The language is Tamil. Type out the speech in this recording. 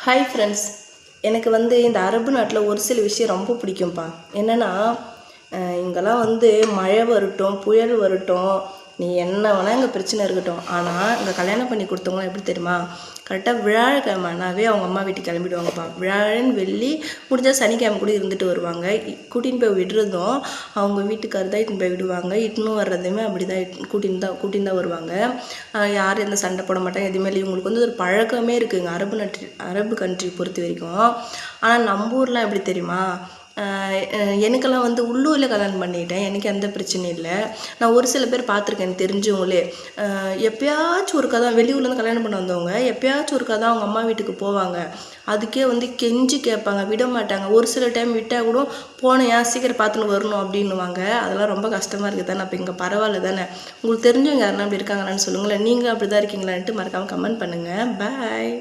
ஹாய் ஃப்ரெண்ட்ஸ், எனக்கு இந்த அரபு நாட்டில் ஒரு சில விஷயம் ரொம்ப பிடிக்கும்ப்பா. என்னென்னா, இங்கெல்லாம் மழை வரட்டும், புயல் வரட்டும், நீ என்ன வேணால் இங்கே பிரச்சனை இருக்கட்டும். ஆனால் இங்கே கல்யாணம் பண்ணி கொடுத்தவங்களாம் எப்படி தெரியுமா, கரெக்டாக வியாழக்கிழமைனாவே அவங்க அம்மா வீட்டுக்கு கிளம்பிடுவாங்கப்பா. வியாழன் வெள்ளி முடிஞ்சால் சனிக்கிழமை கூட இருந்துட்டு வருவாங்க. கூட்டின்னு போய் விடுறதும் அவங்க வீட்டுக்காரர் தான் இட்டுன்னு போய் விடுவாங்க. இட்டுன்னு வர்றதுமே அப்படி தான் கூட்டின்னு தான் வருவாங்க. யாரும் எந்த சண்டை போட மாட்டாங்க. எதுவுமே இல்லை. இவங்களுக்கு ஒரு பழக்கமே இருக்குதுங்க அரபு கண்ட்ரி பொறுத்த வரைக்கும். ஆனால் நம்ம ஊர்லாம் எப்படி தெரியுமா, எனக்கெல்லாம் உள்ளூரில் கல்யாணம் பண்ணிக்கிட்டேன். எனக்கு எந்த பிரச்சனையும் இல்லை. நான் ஒரு சில பேர் பார்த்துருக்கேன், எனக்கு தெரிஞ்சவங்களே. எப்போயாச்சும் ஒருக்கா தான் வெளியூர்லேருந்து கல்யாணம் பண்ண வந்தவங்க எப்போயாச்சும் ஒருக்கா தான் அவங்க அம்மா வீட்டுக்கு போவாங்க. அதுக்கே கெஞ்சி கேட்பாங்க, விட மாட்டாங்க. ஒரு சில டைம் விட்டால் கூட போனேன், ஏன் சீக்கிரம் பார்த்துன்னு வரணும் அப்படின்னுவாங்க. அதெல்லாம் ரொம்ப கஷ்டமாக இருக்குது தானே. அப்போ இங்கே பரவாயில்ல தானே. உங்களுக்கு தெரிஞ்சவங்க யாருன்னா அப்படி இருக்காங்களான்னு சொல்லுங்களேன். நீங்கள் அப்படி தான் இருக்கீங்களான்ட்டு மறக்காமல் கமெண்ட் பண்ணுங்கள். பாய்.